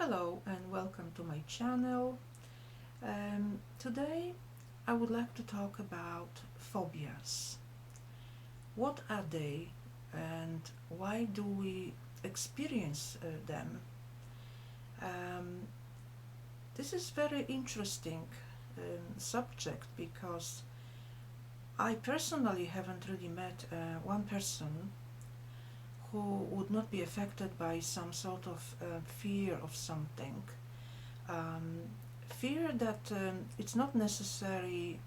Hello and welcome to my channel. Today I would like to talk about phobias. What are they and why do we experience them? Um, this is very interesting subject because I personally haven't really met one person who would not be affected by some sort of fear of something. Um, Fear that it's not necessarily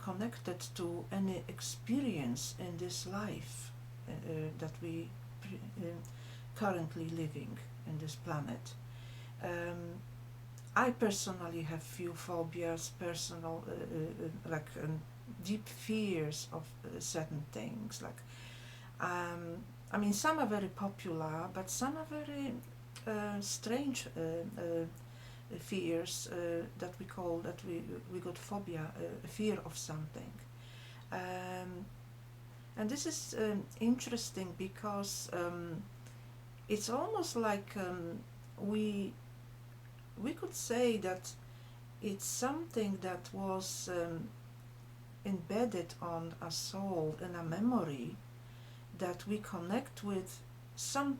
connected to any experience in this life that we currently living in this planet. Um, I personally have few phobias, personal deep fears of certain things. I mean, some are very popular, but some are very strange fears that we got phobia, fear of something. And this is interesting because it's almost like we could say that it's something that was embedded on a soul in a memory that we connect with some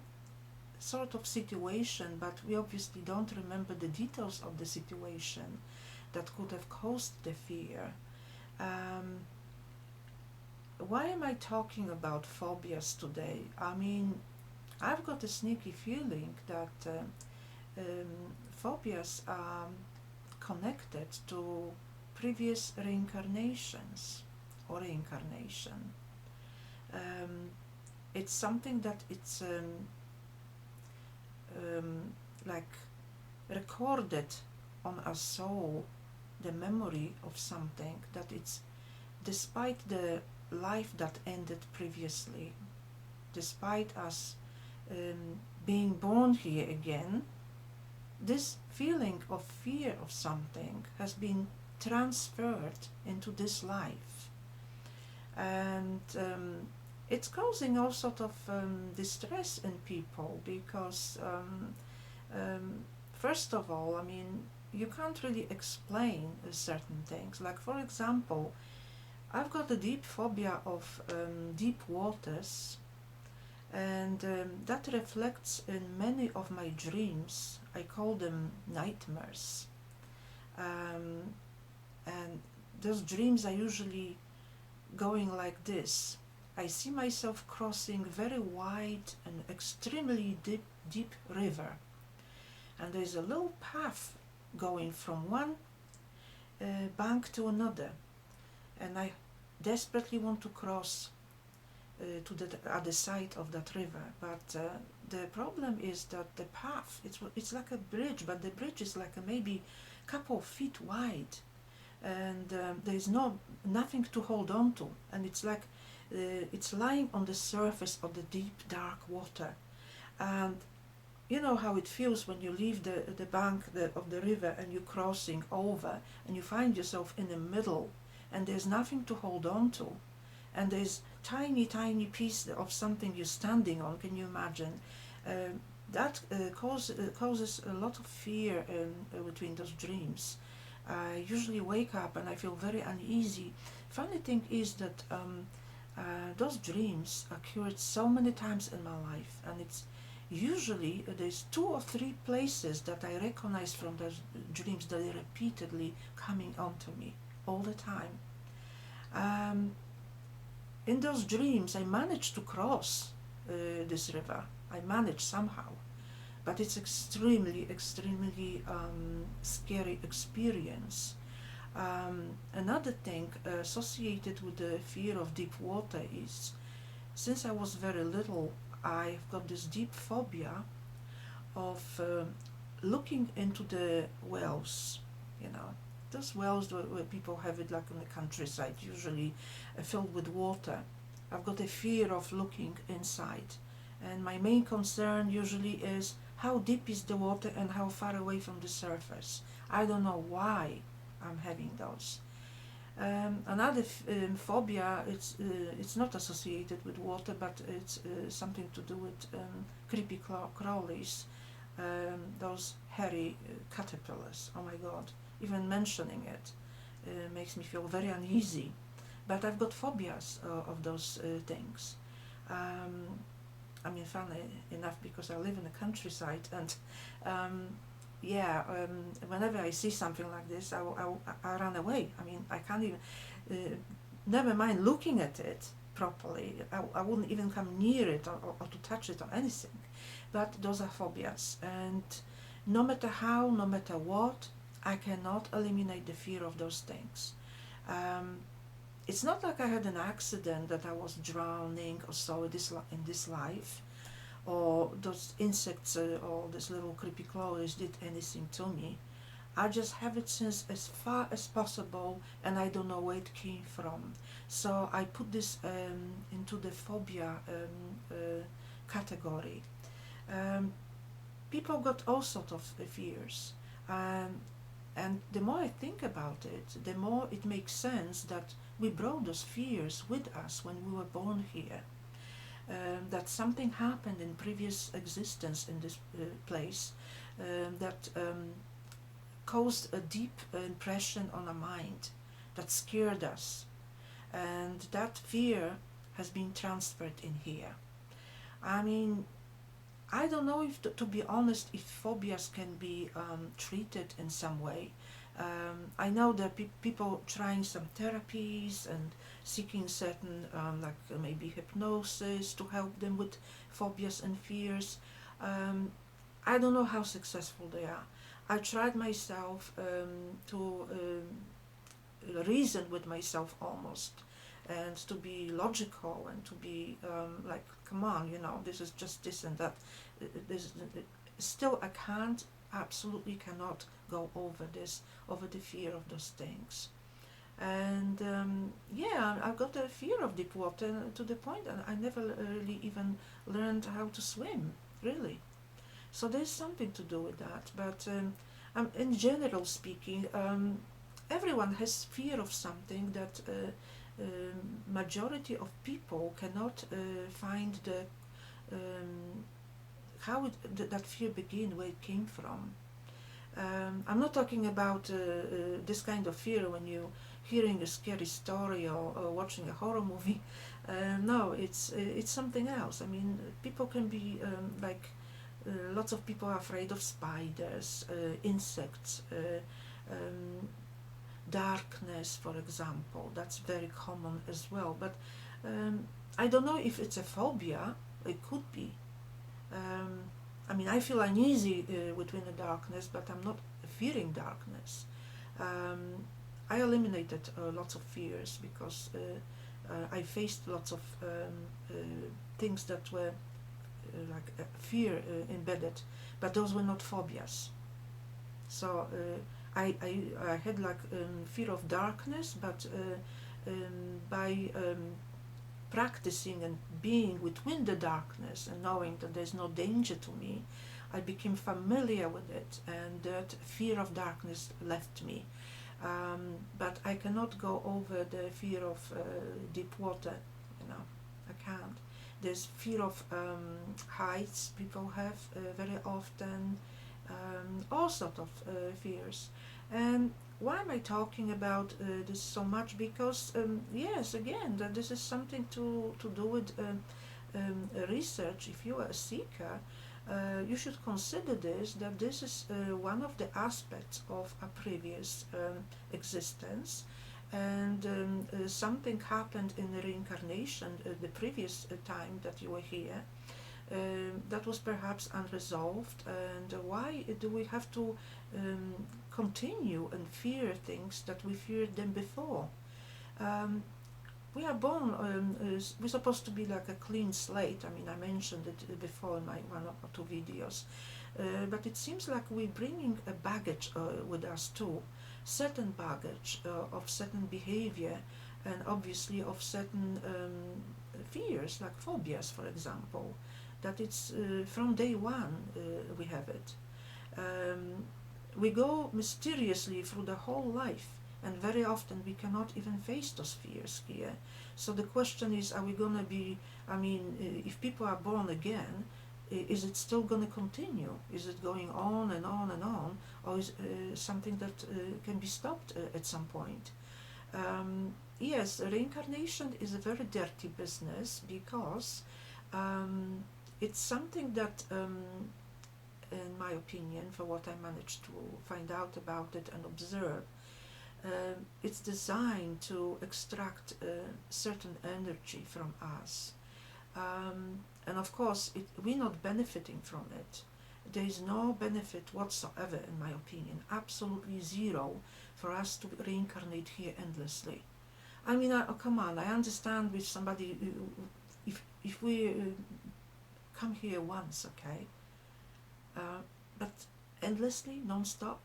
sort of situation, but we obviously don't remember the details of the situation that could have caused the fear. Um, why am I talking about phobias today? I mean, I've got a sneaky feeling that phobias are connected to previous reincarnations or reincarnation. Um, it's something that it's like recorded on our soul, the memory of something that it's despite the life that ended previously, despite us being born here again, this feeling of fear of something has been transferred into this life, and it's causing all sort of distress in people because first of all, I mean, you can't really explain certain things. Like, for example, I've got a deep phobia of deep waters, and that reflects in many of my dreams. I call them nightmares, and those dreams are usually going like this. I see myself crossing very wide and extremely deep river, and there's a little path going from one bank to another, and I desperately want to cross to the other side of that river, but the problem is that the path, it's like a bridge, but the bridge is like maybe a couple of feet wide, and there's nothing to hold on to, and it's like it's lying on the surface of the deep dark water. And you know how it feels when you leave the bank of the river and you're crossing over and you find yourself in the middle and there's nothing to hold on to, and there's tiny piece of something you're standing on. Can you imagine? That causes a lot of fear between those dreams. I usually wake up and I feel very uneasy. Funny thing is that those dreams occurred so many times in my life, and it's usually there's 2 or 3 places that I recognize from those dreams that are repeatedly coming onto me all the time. In those dreams I managed to cross this river. I managed somehow, but it's extremely scary experience. Another thing associated with the fear of deep water is, since I was very little, I've got this deep phobia of looking into the wells, you know, those wells where people have it like in the countryside, usually filled with water. I've got a fear of looking inside, and my main concern usually is how deep is the water and how far away from the surface. I don't know why I'm having those. Another phobia, it's not associated with water, but it's something to do with creepy crawlies. those hairy caterpillars. Oh my God, even mentioning it makes me feel very uneasy. But I've got phobias of those things. Um, I mean, funny enough, because I live in the countryside, and whenever I see something like this, I run away. I mean, I can't even, never mind looking at it properly. I wouldn't even come near it or to touch it or anything. But those are phobias, and no matter how, no matter what, I cannot eliminate the fear of those things. Um, it's not like I had an accident that I was drowning or so in this life, or those insects or these little creepy crawlers did anything to me. I just have it since as far as possible, and I don't know where it came from. So I put this into the phobia category. Um, People got all sorts of fears. Um, and the more I think about it, the more it makes sense that we brought those fears with us when we were born here. That something happened in previous existence in this place that caused a deep impression on our mind, that scared us. And that fear has been transferred in here. I mean, I don't know if, to be honest, if phobias can be treated in some way. I know that people trying some therapies and seeking certain, maybe hypnosis to help them with phobias and fears. I don't know how successful they are. I tried myself to reason with myself almost, and to be logical, and to be come on, this is just this and that. This, still, I can't, absolutely cannot go over the fear of those things. And I've got a fear of deep water to the point that I never really even learned how to swim, really. So there's something to do with that. But in general speaking, everyone has fear of something that majority of people cannot find the that fear began, where it came from. I'm not talking about this kind of fear when you hearing a scary story or watching a horror movie. No, it's something else. I mean, people can be lots of people are afraid of spiders, insects, darkness, for example. That's very common as well. But I don't know if it's a phobia. It could be. I mean, I feel uneasy within the darkness, but I'm not fearing darkness. I eliminated lots of fears because I faced lots of things that were fear embedded, but those were not phobias. So I had fear of darkness, but by practicing and being within the darkness and knowing that there's no danger to me, I became familiar with it, and that fear of darkness left me. But I cannot go over the fear of deep water, I can't. There's fear of heights people have very often, all sorts of fears. And why am I talking about this so much? Because yes, again, that this is something to do with research. If you are a seeker, you should consider this, that this is one of the aspects of a previous existence, and something happened in the reincarnation the previous time that you were here that was perhaps unresolved. And why do we have to continue and fear things that we feared them before? We are born, we're supposed to be like a clean slate. I mean, I mentioned it before in my one or two videos, but it seems like we're bringing a baggage with us too, certain baggage of certain behavior, and obviously of certain fears, like phobias, for example, that it's from day one we have it. We go mysteriously through the whole life, and very often we cannot even face those fears here. So the question is, are we gonna be, I mean, if people are born again, is it still going to continue? Is it going on and on and on, or is something that can be stopped at some point? Yes, reincarnation is a very dirty business because it's something that, in my opinion, for what I managed to find out about it and observe, it's designed to extract certain energy from us. And of course, we're not benefiting from it. There is no benefit whatsoever, in my opinion, absolutely zero, for us to reincarnate here endlessly. I mean, come on, I understand with somebody, if we come here once, okay, but endlessly, non-stop,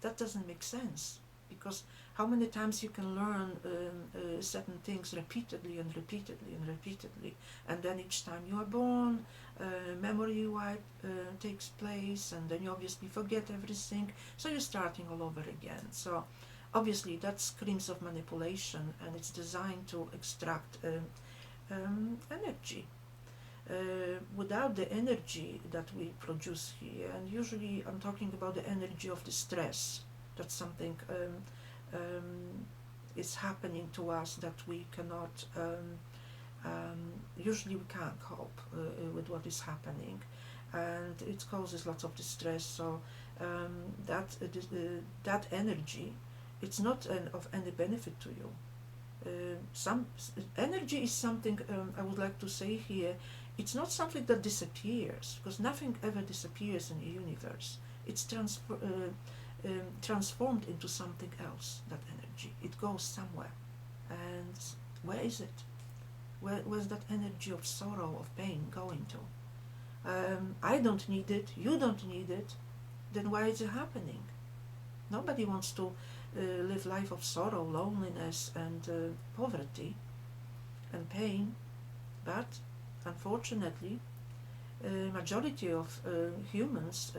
that doesn't make sense, because how many times you can learn certain things repeatedly and repeatedly and repeatedly, and then each time you are born, memory wipe takes place, and then you obviously forget everything, so you're starting all over again. So obviously that screams of manipulation, and it's designed to extract energy. Without the energy that we produce here, and usually I'm talking about the energy of the stress, that something is happening to us that we cannot, usually we can't cope with what is happening, and it causes lots of distress. So that energy, it's not of any benefit to you. Some energy is something, I would like to say here, it's not something that disappears, because nothing ever disappears in the universe. It's transformed into something else, that energy. It goes somewhere. And where is it? Where's that energy of sorrow, of pain going to? I don't need it, you don't need it, then why is it happening? Nobody wants to live life of sorrow, loneliness, and poverty and pain, but unfortunately majority of humans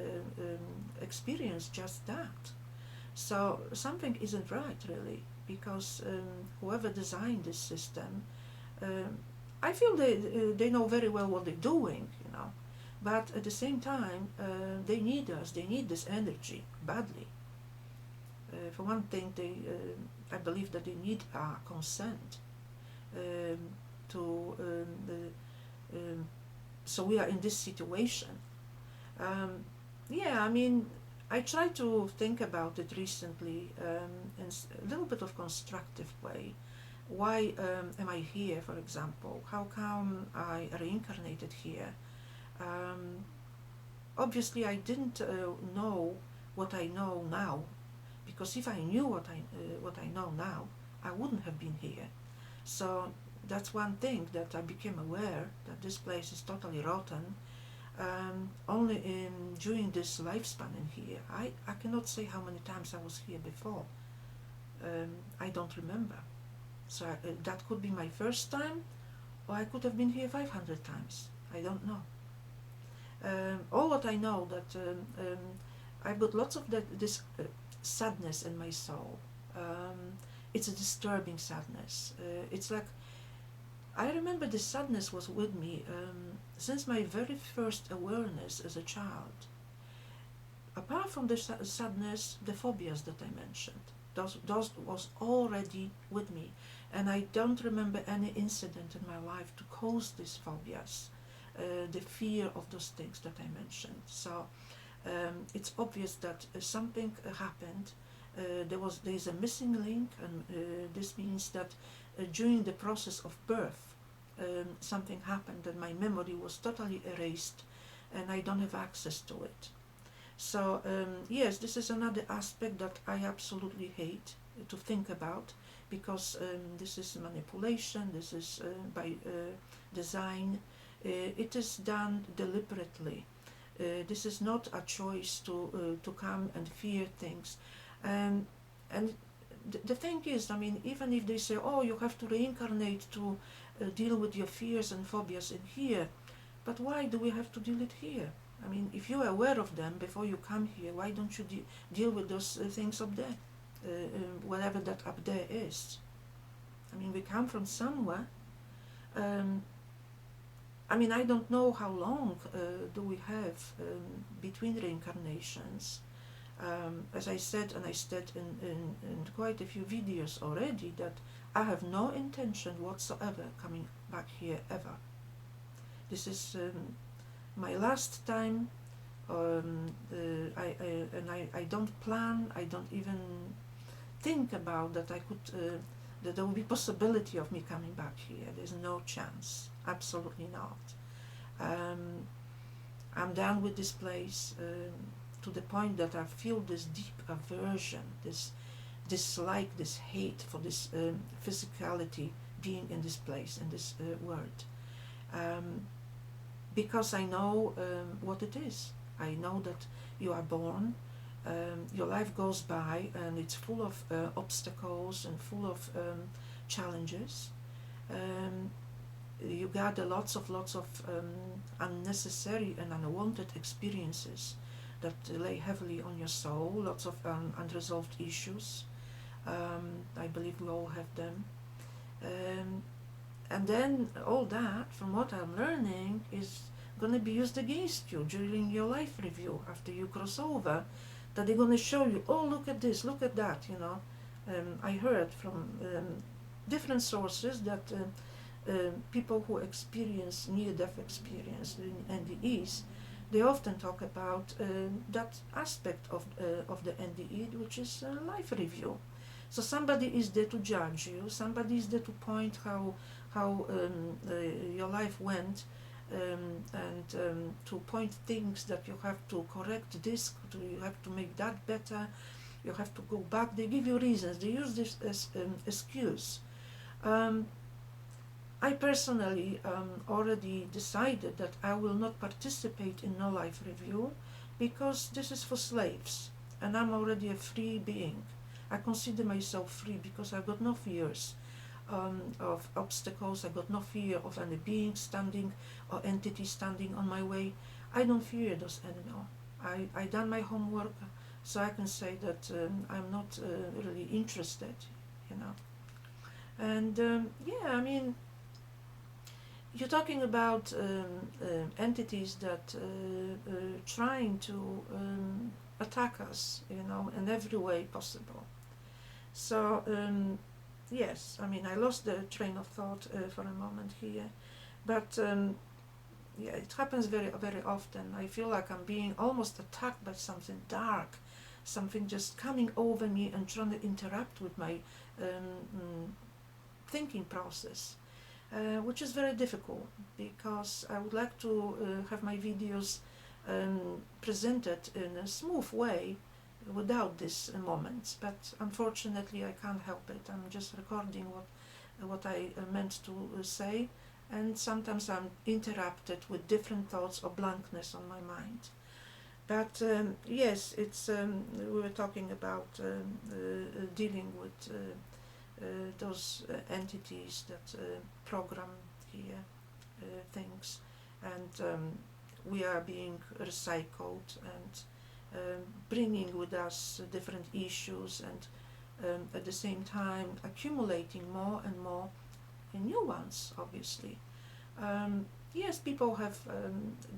experience just that. So something isn't right, really, because whoever designed this system, I feel they know very well what they're doing, you know, but at the same time they need us, they need this energy badly. For one thing, I believe that they need our consent to so we are in this situation. Yeah, I mean, I tried to think about it recently in a little bit of constructive way. Why am I here, for example? How come I reincarnated here? Obviously, I didn't know what I know now, because if I knew what I know now, I wouldn't have been here. So that's one thing that I became aware, that this place is totally rotten. Only during this lifespan in here, I cannot say how many times I was here before. I don't remember. So that could be my first time, or I could have been here 500 times. I don't know. All what I know that I've got lots of this sadness in my soul. It's a disturbing sadness. It's like, I remember the sadness was with me since my very first awareness as a child. Apart from the sadness, the phobias that I mentioned, those was already with me, and I don't remember any incident in my life to cause these phobias, the fear of those things that I mentioned. So it's obvious that something happened. There is a missing link, and this means that during the process of birth, something happened and my memory was totally erased, and I don't have access to it. So yes, this is another aspect that I absolutely hate to think about, because this is manipulation, this is by design, it is done deliberately. This is not a choice to come and fear things. And the thing is, I mean, even if they say, oh, you have to reincarnate to deal with your fears and phobias in here, but why do we have to deal it here? I mean, if you are aware of them before you come here, why don't you deal with those things up there, whatever that up there is? I mean, we come from somewhere. I mean, I don't know how long do we have between reincarnations. As I said, and I said in quite a few videos already, that I have no intention whatsoever coming back here ever. This is my last time, I don't plan, I don't even think about that I could, that there will be possibility of me coming back here. There's no chance, absolutely not. I'm done with this place, to the point that I feel this deep aversion, this dislike, this hate for this physicality being in this place, in this world. Because I know what it is. I know that you are born, your life goes by, and it's full of obstacles and full of challenges. You gather lots of unnecessary and unwanted experiences that lay heavily on your soul, lots of unresolved issues. I believe we all have them. And then all that, from what I'm learning, is going to be used against you during your life review after you cross over. That they're going to show you, oh, look at this, look at that, you know. I heard from different sources that people who experience near-death experience in NDEs, they often talk about that aspect of the NDE, which is life review. So somebody is there to judge you, somebody is there to point how your life went, and to point things that you have to correct this, you have to make that better, you have to go back. They give you reasons, they use this as excuse. I personally already decided that I will not participate in no life review, because this is for slaves, and I'm already a free being. I consider myself free because I've got no fears of obstacles. I got no fear of any being standing or entity standing on my way. I don't fear those anymore. I done my homework, so I can say that I'm not really interested, you know. And yeah, I mean, you're talking about entities that trying to attack us, you know, in every way possible. So yes, I mean, I lost the train of thought for a moment here, but yeah, it happens very, very often. I feel like I'm being almost attacked by something dark, something just coming over me and trying to interrupt with my thinking process, which is very difficult, because I would like to have my videos presented in a smooth way, without these moments, but unfortunately I can't help it. I'm just recording what I meant to say, and sometimes I'm interrupted with different thoughts or blankness on my mind. But yes, it's we were talking about dealing with those entities that program here things, and we are being recycled and bringing with us different issues, and at the same time accumulating more and more new ones, obviously. Yes, people have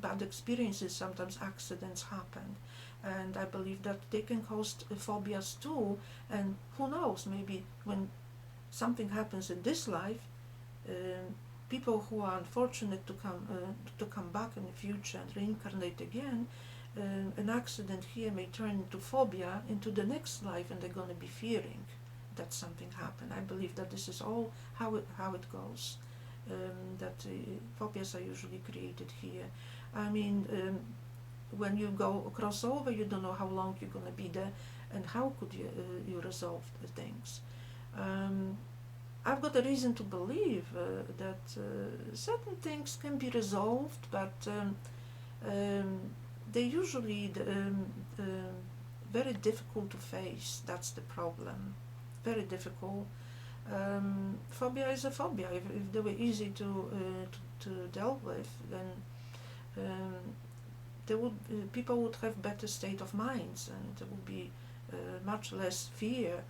bad experiences, sometimes accidents happen, and I believe that they can cause phobias too, and who knows, maybe when something happens in this life, people who are unfortunate to come back in the future and reincarnate again, an accident here may turn into phobia into the next life, and they're going to be fearing that something happened. I believe that this is all how it goes, that phobias are usually created here. I mean, when you go across over, you don't know how long you're going to be there, and how could you resolve the things. I've got a reason to believe that certain things can be resolved, but they usually very difficult to face. That's the problem. Very difficult. Phobia is a phobia. If they were easy to deal with, then people would have better state of minds, and there would be much less fear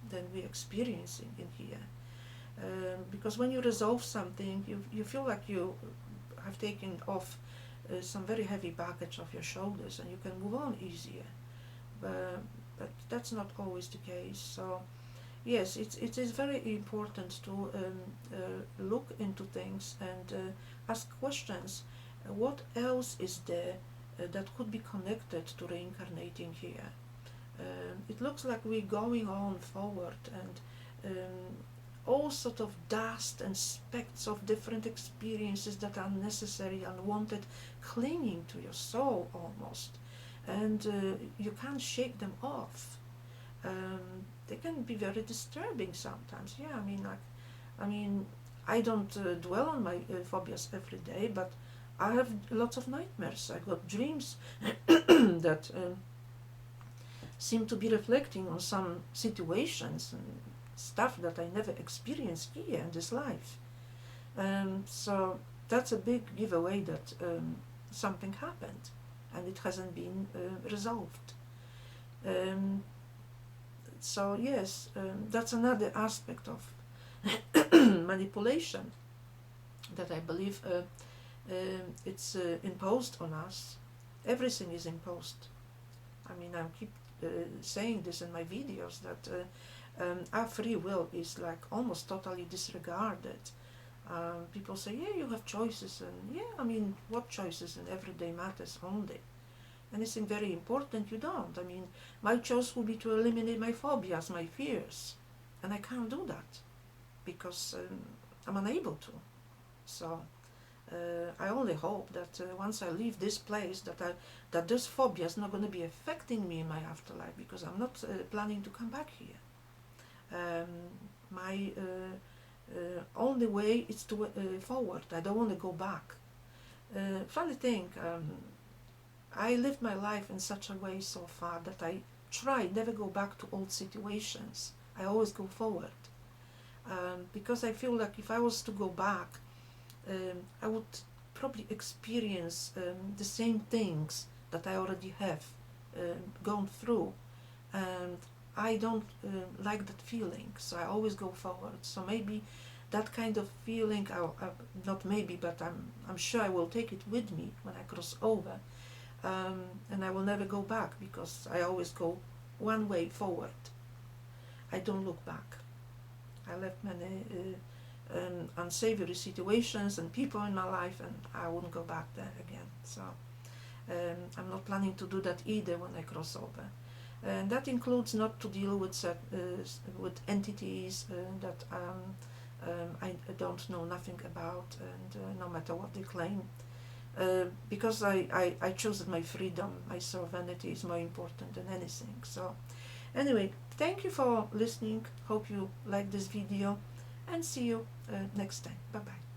than we're experiencing in here. Because when you resolve something, you feel like you have taken off some very heavy baggage off your shoulders, and you can move on easier. But that's not always the case. So yes, it is very important to look into things and ask questions. What else is there that could be connected to reincarnating here? It looks like we're going on forward, and all sort of dust and specks of different experiences that are necessary, unwanted, clinging to your soul almost, and you can't shake them off. They can be very disturbing sometimes. Yeah, I mean, I don't dwell on my phobias every day, but I have lots of nightmares. I got dreams that seem to be reflecting on some situations and stuff that I never experienced here in this life. So that's a big giveaway that something happened and it hasn't been resolved. So yes, that's another aspect of manipulation that I believe it's imposed on us. Everything is imposed. I mean, I keep saying this in my videos that our free will is like almost totally disregarded. People say, yeah, you have choices, and yeah, I mean, what choices in everyday matters only? Anything very important, you don't. I mean, my choice would be to eliminate my phobias, my fears, and I can't do that because I'm unable to. So I only hope that once I leave this place, that this phobia is not going to be affecting me in my afterlife, because I'm not planning to come back here. My only way is to forward. I don't want to go back. Funny thing, I lived my life in such a way so far that I try never go back to old situations. I always go forward, because I feel like if I was to go back, I would probably experience the same things that I already have gone through, and I don't like that feeling, so I always go forward. So maybe that kind of feeling, not maybe, but I'm sure I will take it with me when I cross over, and I will never go back, because I always go one way forward. I don't look back. I left many unsavory situations and people in my life, and I won't go back there again. So I'm not planning to do that either when I cross over. And that includes not to deal with entities that I don't know nothing about, and no matter what they claim. Because I choose that my freedom, my sovereignty is more important than anything. So anyway, thank you for listening. Hope you like this video, and see you next time. Bye bye.